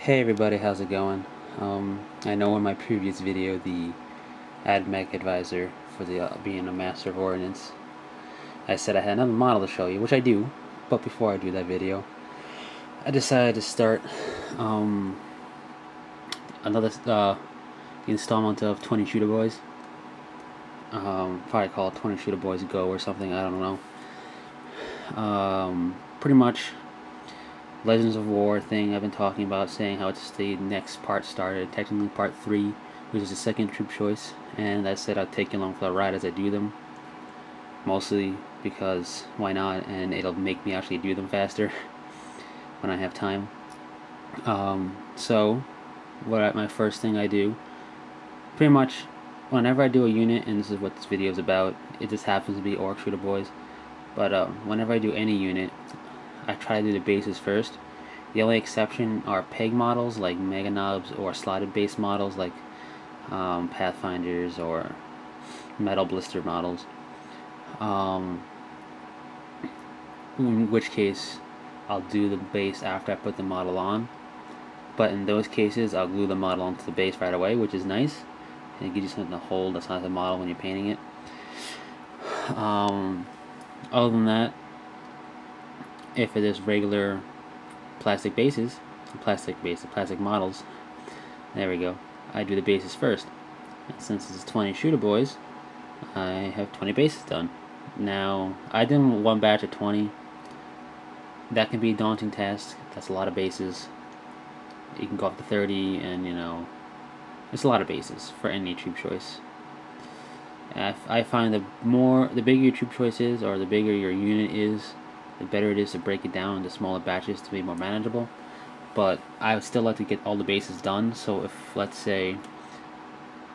Hey everybody, how's it going? I know in my previous video, the AdMech advisor for the being a Master of Ordnance, I said I had another model to show you, which I do, but before I do that video, I decided to start another installment of 20 Shoota Boyz. Probably call it 20 Shoota Boyz Go or something, I don't know. Pretty much Legends of War thing I've been talking about, saying how it's the next part started, technically part 3, which is the second troop choice, and I said I'd take you along for the ride as I do them, mostly because why not, and it'll make me actually do them faster when I have time. So my first thing I do, pretty much whenever I do a unit, and this is what this video is about, it just happens to be Orc Shoota Boyz, but whenever I do any unit, I try to do the bases first. The only exception are peg models like Mega Knobs, or slotted base models like Pathfinders or Metal Blister models. In which case, I'll do the base after I put the model on. But in those cases, I'll glue the model onto the base right away, which is nice. And it gives you something to hold that's not the model when you're painting it. Other than that, if it is regular plastic bases, plastic models, there we go, I do the bases first. And since it's 20 Shoota Boyz, I have 20 bases done. Now, I did one batch of 20. That can be a daunting task. That's a lot of bases. You can go up to 30, and it's a lot of bases for any troop choice. I find the bigger your troop choice is, or the bigger your unit is, the better it is to break it down into smaller batches to be more manageable. But I would still like to get all the bases done, so if, let's say,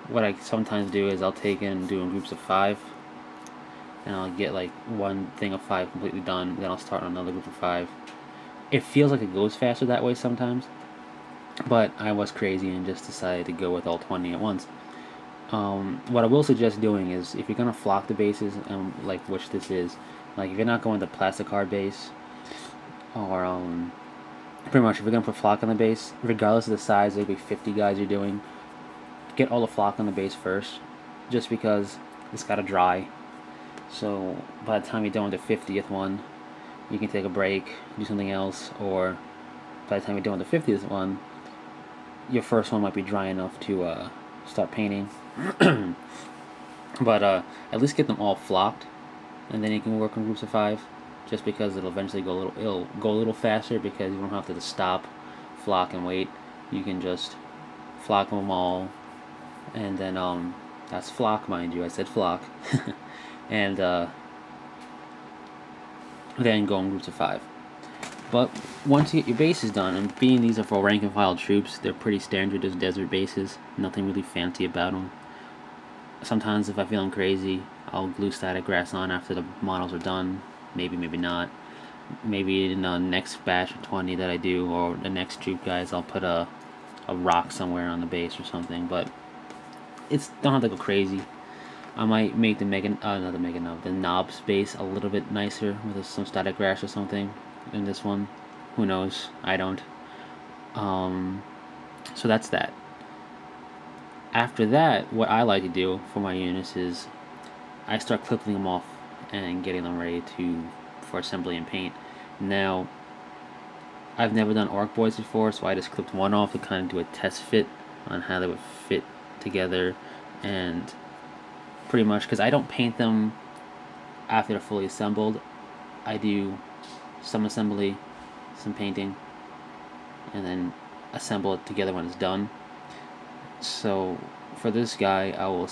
what I sometimes do is I'll take in and do in groups of 5, and I'll get like one thing of 5 completely done, then I'll start on another group of 5. It feels like it goes faster that way sometimes, but I was crazy and just decided to go with all 20 at once. What I will suggest doing is, if you're going to flock the bases, like which this is, like if you're not going to plastic card base, or pretty much if you're going to put flock on the base, regardless of the size, maybe 50 guys you're doing, get all the flock on the base first, just because it's got to dry. So by the time you're done with the 50th one, you can take a break, do something else, or by the time you're done with the 50th one, your first one might be dry enough to start painting. But at least get them all flocked, and then you can work on groups of 5, just because it'll eventually go a little faster, because you don't have to just stop, flock, and wait. You can just flock them all, and then that's flock, mind you, I said flock. And then go in groups of 5. But once you get your bases done, and being these are for rank and file troops, they're pretty standard as desert bases, nothing really fancy about them. Sometimes if I feel I'm crazy, I'll glue static grass on after the models are done. Maybe, maybe not. Maybe in the next batch of 20 that I do, or the next troop guys, I'll put a rock somewhere on the base or something. But don't have to go crazy. I might make the the knobs base a little bit nicer with some static grass or something in this one. Who knows? I don't. So that's that. After that, what I like to do for my units is I start clipping them off and getting them ready for assembly and paint. Now, I've never done Orc Boyz before, so I just clipped one off to kind of do a test fit on how they would fit together, and pretty much, because I don't paint them after they're fully assembled. I do some assembly, some painting, and then assemble it together when it's done. So for this guy, I will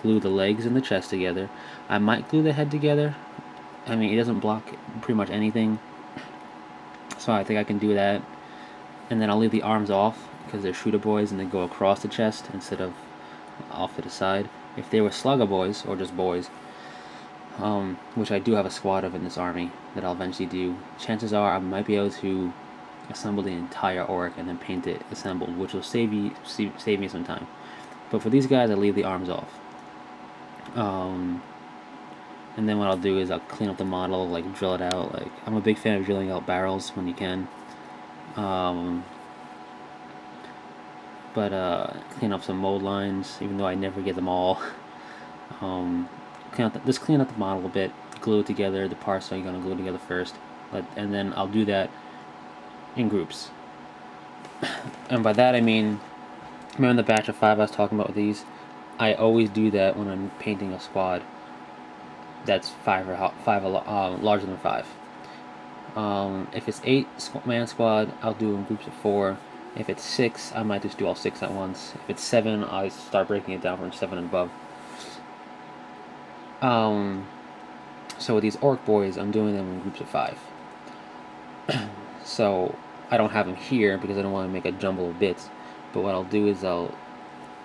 glue the legs and the chest together. I might glue the head together. I mean, it doesn't block pretty much anything, so I think I can do that. And then I'll leave the arms off, because they're Shoota Boyz and they go across the chest instead of off to the side. If they were Slugger Boyz, or just boys, which I do have a squad of in this army that I'll eventually do, chances are I might be able to assemble the entire orc and then paint it assembled, which will save me some time. But for these guys, I leave the arms off. And then what I'll do is I'll clean up the model, like drill it out. Like, I'm a big fan of drilling out barrels when you can. but clean up some mold lines, even though I never get them all. Just clean up the model a bit, glue it together, the parts that you're going to glue together first, and then I'll do that in groups. And by that I mean, remember the batch of 5 I was talking about with these? I always do that when I'm painting a squad that's 5 larger than 5. If it's 8-man squad, I'll do in groups of 4. If it's 6, I might just do all 6 at once. If it's 7, I start breaking it down from 7 and above. So with these orc boys, I'm doing them in groups of 5. So I don't have them here because I don't want to make a jumble of bits. But what I'll do is I'll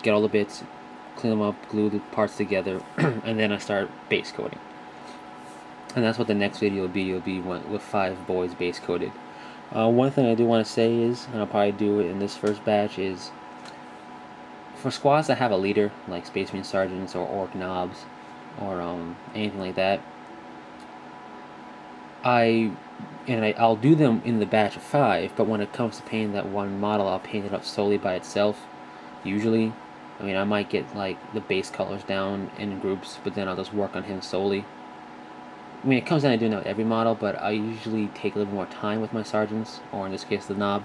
get all the bits, clean them up, glue the parts together, and then I start base coating. And that's what the next video will be. It'll be with 5 boys base coated. One thing I do want to say is, and I'll probably do it in this first batch, is for squads that have a leader, like Space Marine Sergeants or Orc Knobs, or anything like that, I'll do them in the batch of 5, but when it comes to painting that one model, I'll paint it up solely by itself, usually. I mean, I might get like the base colors down in groups, but then I'll just work on him solely. I mean, it comes down to doing that with every model, but I usually take a little more time with my sergeants, or in this case the Knob,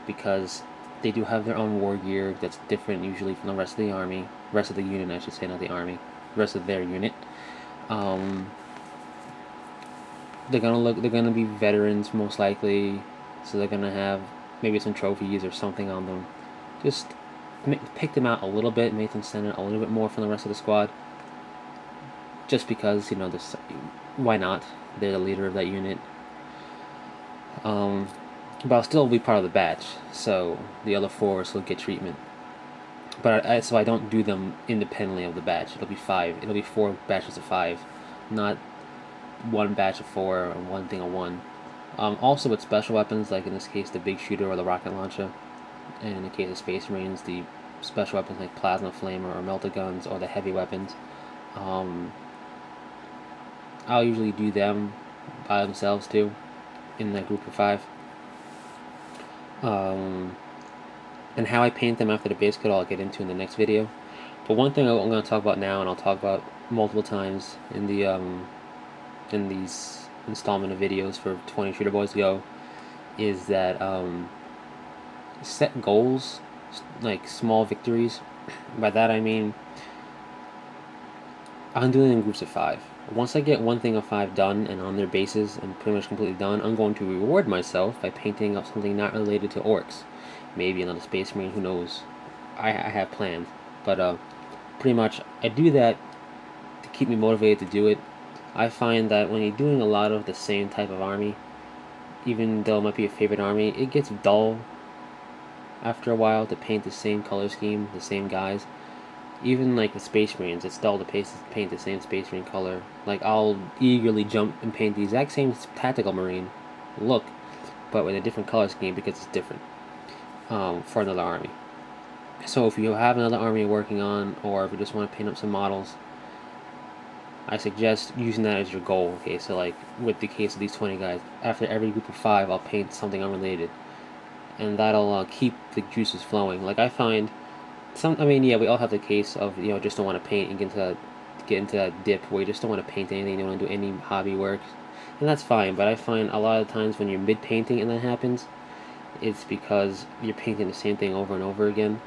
because they do have their own war gear that's different usually from the rest of the army, rest of the unit I should say, not the army, rest of their unit. They're gonna be veterans most likely, so they're gonna have maybe some trophies or something on them. Just pick them out a little bit, make them stand out a little bit more from the rest of the squad. Just because, you know, this, why not? They're the leader of that unit. But I'll still be part of the batch, so the other 4 will still get treatment. But so I don't do them independently of the batch. It'll be 5. It'll be 4 batches of 5, not 1 batch of 4 or 1 thing of 1. Also with special weapons, like in this case the big shooter or the rocket launcher, and in the case of Space Marines, the special weapons like plasma flamer or melta guns, or the heavy weapons, I'll usually do them by themselves too, in that group of 5. And how I paint them after the base coat I'll get into in the next video. But one thing I'm going to talk about now, and I'll talk about multiple times in the in these installment of videos for 20 Shoota Boyz Go, is that set goals, like small victories. By that I mean, I'm doing it in groups of 5. Once I get 1 thing of 5 done and on their bases and pretty much completely done, I'm going to reward myself by painting up something not related to orcs. Maybe another Space Marine, who knows. I have plans. But pretty much I do that to keep me motivated to do it. I find that when you're doing a lot of the same type of army, even though it might be a favorite army, it gets dull after a while to paint the same color scheme, the same guys. Even like the Space Marines, it's dull to paint the same Space Marine color. Like, I'll eagerly jump and paint the exact same Tactical Marine look, but with a different color scheme because it's different for another army. So if you have another army you're working on, or if you just want to paint up some models, I suggest using that as your goal. Okay, so like with the case of these 20 guys, after every group of 5, I'll paint something unrelated, and that'll keep the juices flowing. Like, I find I mean, yeah, we all have the case of, you know, just don't want to paint and get into that dip where you just don't want to paint anything, you don't want to do any hobby work, and that's fine. But I find a lot of times when you're mid-painting and that happens, it's because you're painting the same thing over and over again.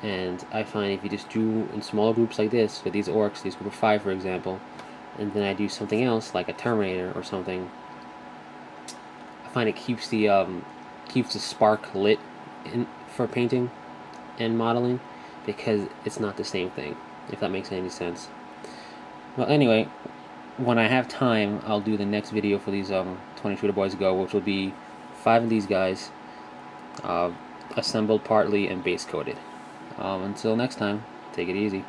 And I find if you just do in small groups like this, with these orcs, these group of 5 for example, and then I do something else like a Terminator or something, I find it keeps the spark lit for painting and modeling, because it's not the same thing, if that makes any sense. Well, anyway, when I have time, I'll do the next video for these 20 Shoota Boyz Go, which will be 5 of these guys, assembled partly and base coated. Until next time, take it easy.